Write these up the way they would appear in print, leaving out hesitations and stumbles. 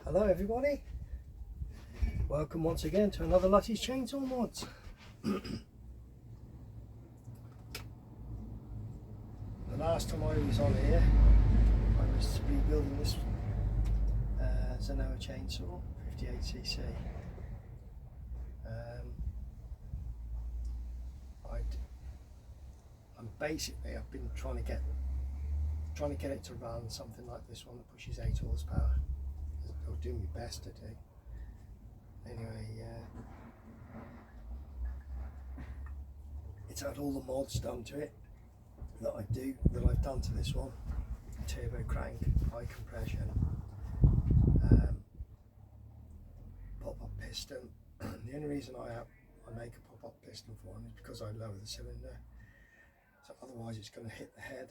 Hello everybody, welcome once again to another Lutys Chainsaw Mods. The last time I was on here, I was rebuilding this Zenoa chainsaw, 58cc. I've been trying to get it to run something like this one that pushes 8 horsepower. I'll do my best to do. Anyway, it's had all the mods done to it that I've done to this one. Turbo crank, high compression, pop-up piston. The only reason I make a pop-up piston for them is because I lower the cylinder, so otherwise it's going to hit the head.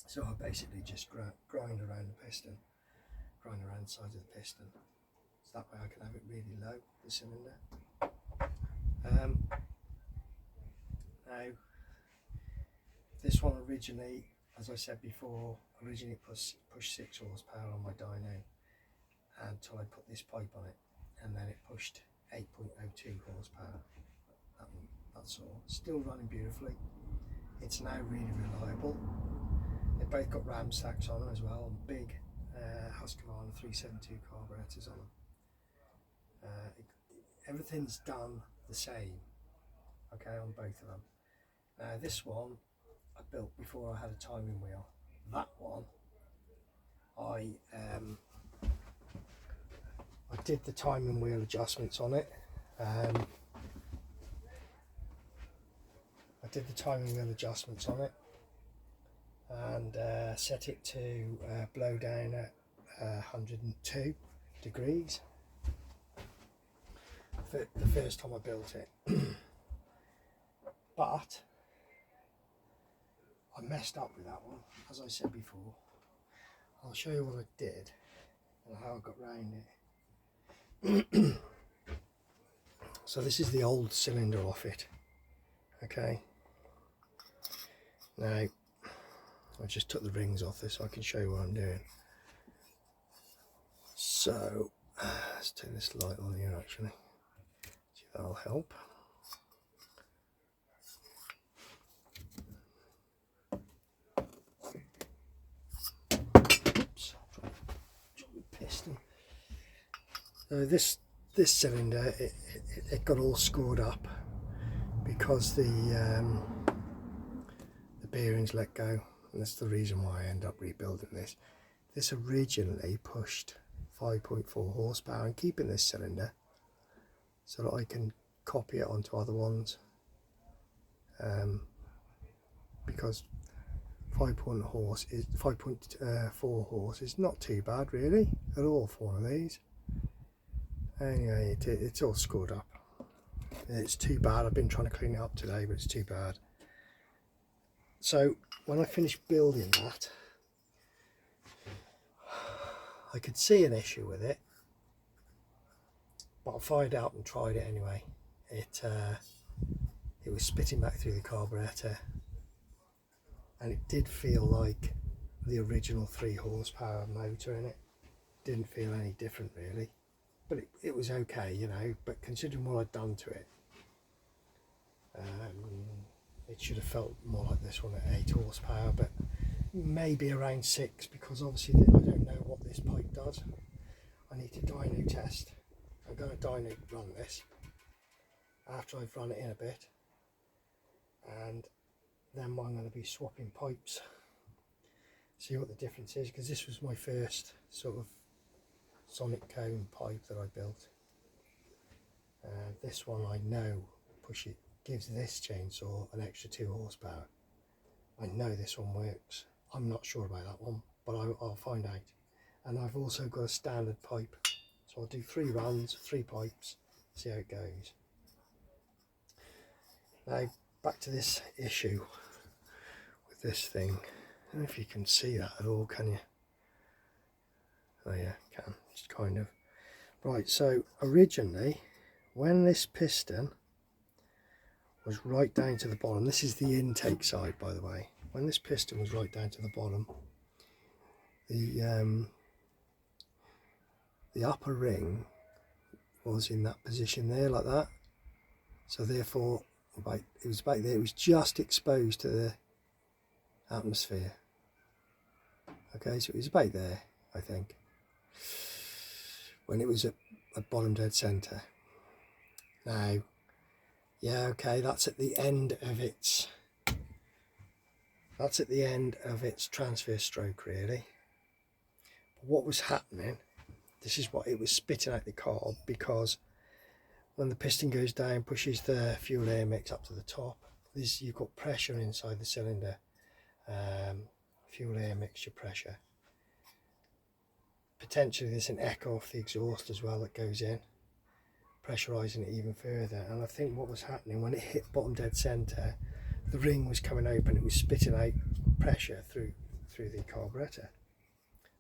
So I basically just grind around the piston, grind around the sides of the piston, so that way I can have it really low, the cylinder. Now this one originally, as I said before, pushed 6 horsepower on my dyno until I put this pipe on it, and then it pushed 8.02 horsepower. That's all. Still running beautifully. It's now really reliable. They've both got ram stacks on them as well, and big Husqvarna 372 carburetors on them. Everything's done the same, okay, on both of them. Now this one I built before I had a timing wheel. That one I did the timing wheel adjustments on it. And set it to blow down at 102 degrees for the first time I built it. But I messed up with that one, as I said before. I'll show you what I did and how I got round it. So this is the old cylinder off it, okay. Now I just took the rings off this so I can show you what I'm doing. So let's turn this light on here actually, see if that'll help. Oops, drop the piston. So this cylinder, it got all scored up because the bearings let go. And that's the reason why I end up rebuilding this. This originally pushed 5.4 horsepower. I'm keeping this cylinder so that I can copy it onto other ones, because 5.4 horse is not too bad really at all for one of these. Anyway, it's all scored up. It's too bad. I've been trying to clean it up today, but it's too bad. So when I finished building that, I could see an issue with it, but I fired out and tried it anyway. It was spitting back through the carburetor, and it did feel like the original 3 horsepower motor in it. Didn't feel any different really, but it was okay, you know. But considering what I'd done to it, it should have felt more like this one at 8 horsepower, but maybe around 6, because obviously I don't know what this pipe does. I need to dyno test. I'm going to dyno run this after I've run it in a bit, and then I'm going to be swapping pipes, see what the difference is, because this was my first sort of sonic cone pipe that I built. This one I know gives this chainsaw an extra 2 horsepower. I know this one works. I'm not sure about that one, but I'll find out. And I've also got a standard pipe, so I'll do 3 runs, 3 pipes, see how it goes. Now back to this issue with this thing. I don't know if you can see that at all, can you? Oh yeah, can, just kind of. Right, so originally when this piston was right down to the bottom, this is the intake side by the way, when this piston was right down to the bottom, the the upper ring was in that position there, like that. So therefore, it was back there. It was just exposed to the atmosphere. Okay, so it was about there, I think, when it was at bottom dead centre. Now, yeah, okay, that's at the end of its transfer stroke, really. But what was happening, this is what it was spitting out the carb, because when the piston goes down, pushes the fuel air mix up to the top, you've got pressure inside the cylinder, fuel air mixture pressure. Potentially there's an echo off the exhaust as well that goes in, pressurising it even further. And I think what was happening when it hit bottom dead centre, the ring was coming open, it was spitting out pressure through the carburettor,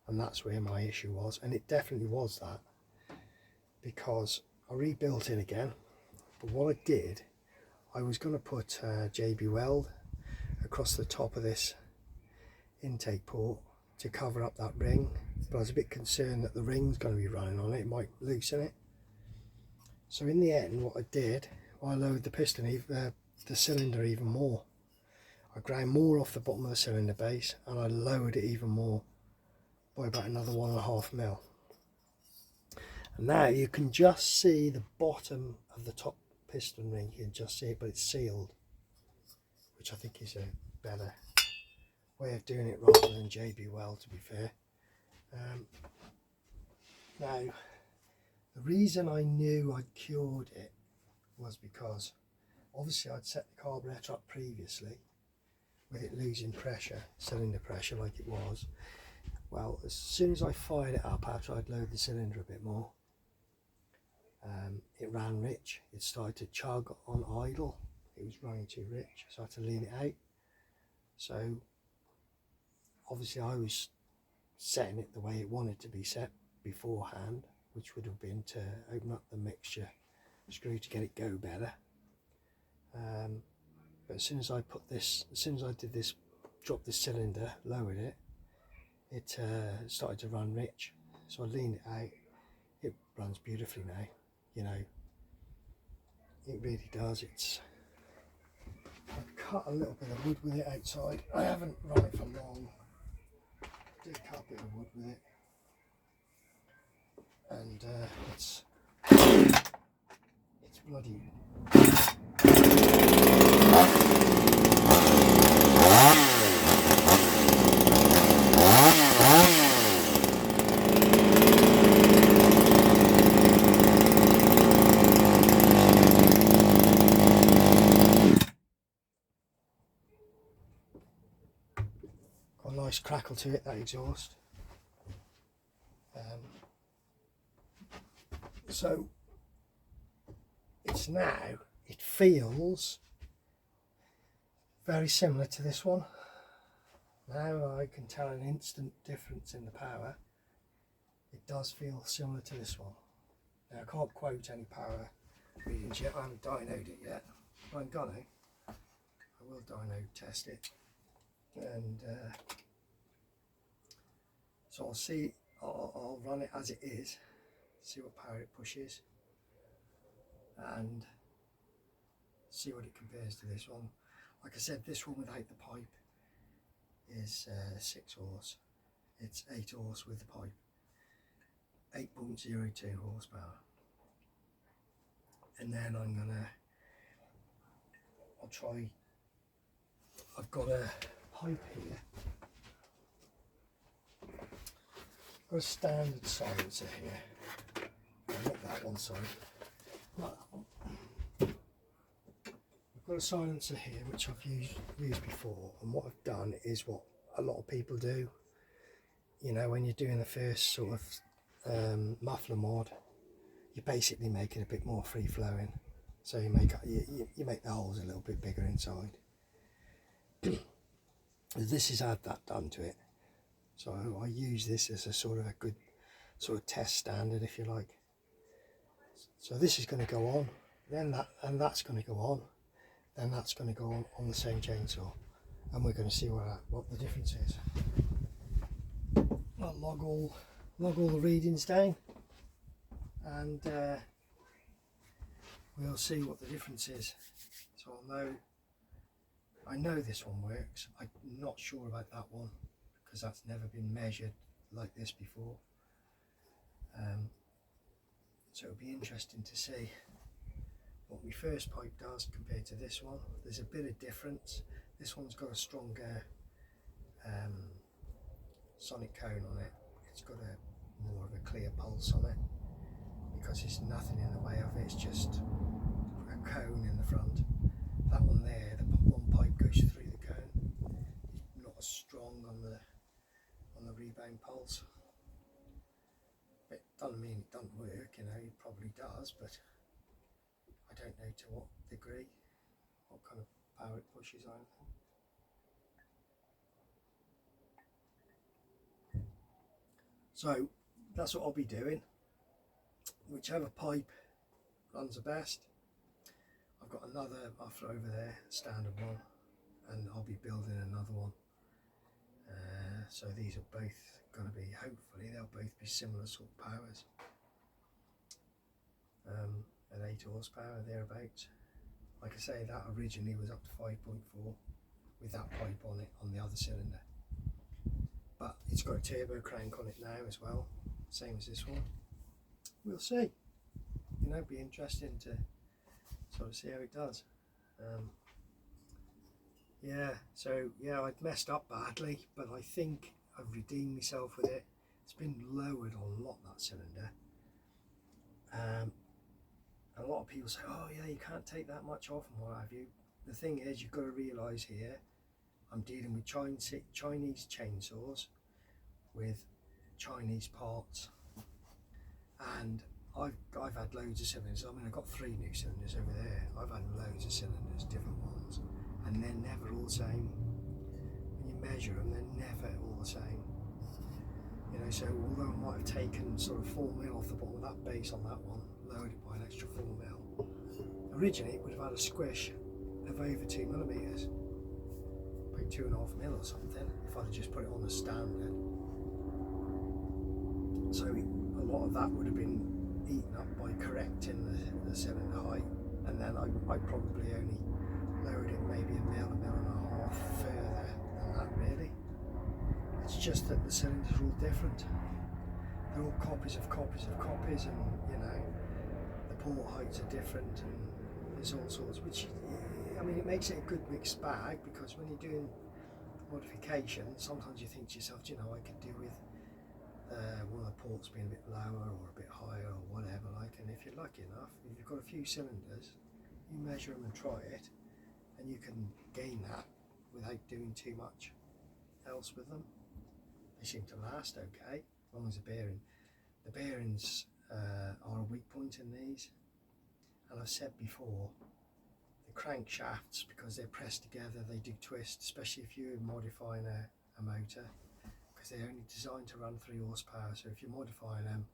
and that's where my issue was. And it definitely was that, because I rebuilt it again. But what I did, I was going to put JB Weld across the top of this intake port to cover up that ring, but I was a bit concerned that the ring's going to be running on it, it might loosen it. So in the end, what I did, I lowered the piston, the cylinder even more. I ground more off the bottom of the cylinder base, and I lowered it even more by about another 1.5 mil. And now you can just see the bottom of the top piston ring, you can just see it, but it's sealed, which I think is a better way of doing it rather than JB Weld, to be fair. Now, the reason I knew I'd cured it was because obviously I'd set the carburettor up previously with it losing pressure, cylinder pressure like it was. Well, as soon as I fired it up after I'd loaded the cylinder a bit more, it ran rich. It started to chug on idle. It was running too rich, so I had to lean it out. So obviously I was setting it the way it wanted to be set beforehand, which would have been to open up the mixture screw to get it go better. But as soon as I did this, dropped this cylinder, lowered it, it started to run rich. So I leaned it out. It runs beautifully now, you know, it really does. I've cut a little bit of wood with it outside. I haven't run it for long. I did cut a bit of wood with it, and it's bloody. Got a nice crackle to it, that exhaust. So it feels very similar to this one. Now I can tell an instant difference in the power. It does feel similar to this one. Now I can't quote any power readings yet, I haven't dynoed it yet, but I'm gonna. I will dyno test it, and so I'll see, I'll run it as it is, see what power it pushes, and see what it compares to this one. Like I said, this one without the pipe is 6 horse. It's 8 horse with the pipe. 8.02 horsepower. And then I'll try, I've got a pipe here. I've got a standard silencer here. Not that one, sorry. Not that one. I've got a silencer here which I've used before, and what I've done is what a lot of people do. You know, when you're doing the first sort of muffler mod, you're basically making it a bit more free flowing, so you make the holes a little bit bigger inside. This has had that done to it, so I use this as a sort of a good sort of test standard, if you like. So this is going to go on, then that, and that's going to go on, then that's going to go on the same chainsaw, and we're going to see what the difference is. I'll log all the readings down, and we'll see what the difference is. So I know this one works. I'm not sure about that one because that's never been measured like this before. So it'll be interesting to see what my first pipe does compared to this one. There's a bit of difference. This one's got a stronger sonic cone on it. It's got a more of a clear pulse on it because there's nothing in the way of it. It's just a cone in the front. That one there, the one pipe goes through the cone. It's not as strong on the rebound pulse. It doesn't mean it doesn't work, you know, it probably does, but I don't know to what degree, what kind of power it pushes on. So that's what I'll be doing. Whichever pipe runs the best. I've got another muffler over there, standard one, and I'll be building another one. So these are both going to be, hopefully they'll both be similar sort of powers. At 8 horsepower thereabouts. Like I say, that originally was up to 5.4 with that pipe on it on the other cylinder. But it's got a turbo crank on it now as well, same as this one. We'll see. You know, it'd be interesting to sort of see how it does. Yeah, so yeah, I'd messed up badly, but I think I've redeemed myself with it. It's been lowered a lot, that cylinder. A lot of people say, oh yeah, you can't take that much off and what have you. The thing is, you've got to realise here, I'm dealing with Chinese chainsaws with Chinese parts, and I've had loads of cylinders. I mean, I've got 3 new cylinders over there. I've had loads of cylinders, different ones, and they're never all the same. When you measure them, they're never all the same. You know, so although I might have taken sort of 4mm off the bottom of that base on that one, lowered it by an extra 4mm, originally it would have had a squish of over 2mm, about 2.5mm or something, if I'd have just put it on as standard. So a lot of that would have been eaten up by correcting the cylinder height, and then I probably only lowered it maybe 1.5 mm further than that really. It's just that the cylinders are all different. They're all copies of copies of copies, and you know, the port heights are different, and there's all sorts, which, I mean, it makes it a good mixed bag, because when you're doing modifications, sometimes you think to yourself, you know, I could do with one of the ports being a bit lower or a bit higher or whatever, like, and if you're lucky enough, if you've got a few cylinders, you measure them and try it, and you can gain that without doing too much else with them. They seem to last okay, as long as the bearings are a weak point in these. And I've said before, the crankshafts, because they're pressed together, they do twist, especially if you're modifying a motor, because they're only designed to run 3 horsepower. So if you're modifying them,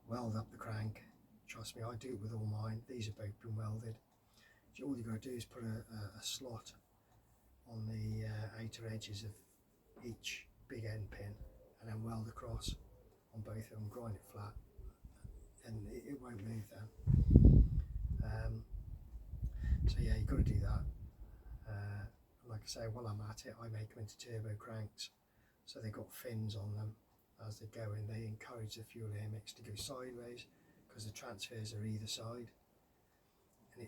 weld up the crank. Trust me, I do it with all mine. These have both been welded. So all you've got to do is put a slot on the outer edges of each big end pin, and then weld across on both of them, grind it flat, and it won't move then. So yeah, you've got to do that. Like I say, while I'm at it, I make them into turbo cranks, so they've got fins on them as they go in. They encourage the fuel air mix to go sideways, because the transfers are either side, and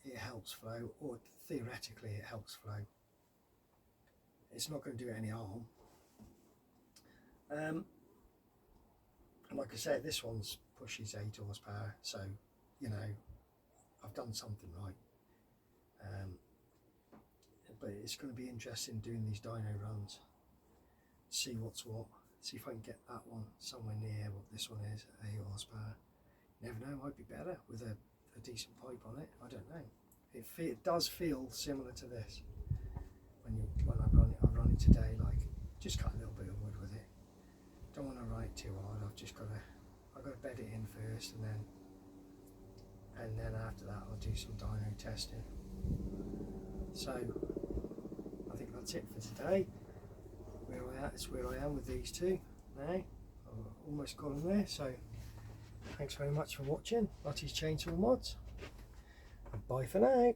it helps flow, or theoretically it helps flow. It's not going to do it any harm. And like I said, this one's pushes 8 horsepower, so you know, I've done something right. But it's going to be interesting doing these dyno runs, see what's what, see if I can get that one somewhere near what this one is at 8 horsepower. You never know, it might be better with a decent pipe on it. I don't know. It does feel similar to this. When I run it today, like, just cut a little bit of wood with it. Don't want to run it too hard. I've got to bed it in first, and then after that I'll do some dyno testing. So I think that's it for today. Where I am with these two now. I've almost got them there, so Thanks very much for watching Lutys Chainsaw Mods, and bye for now.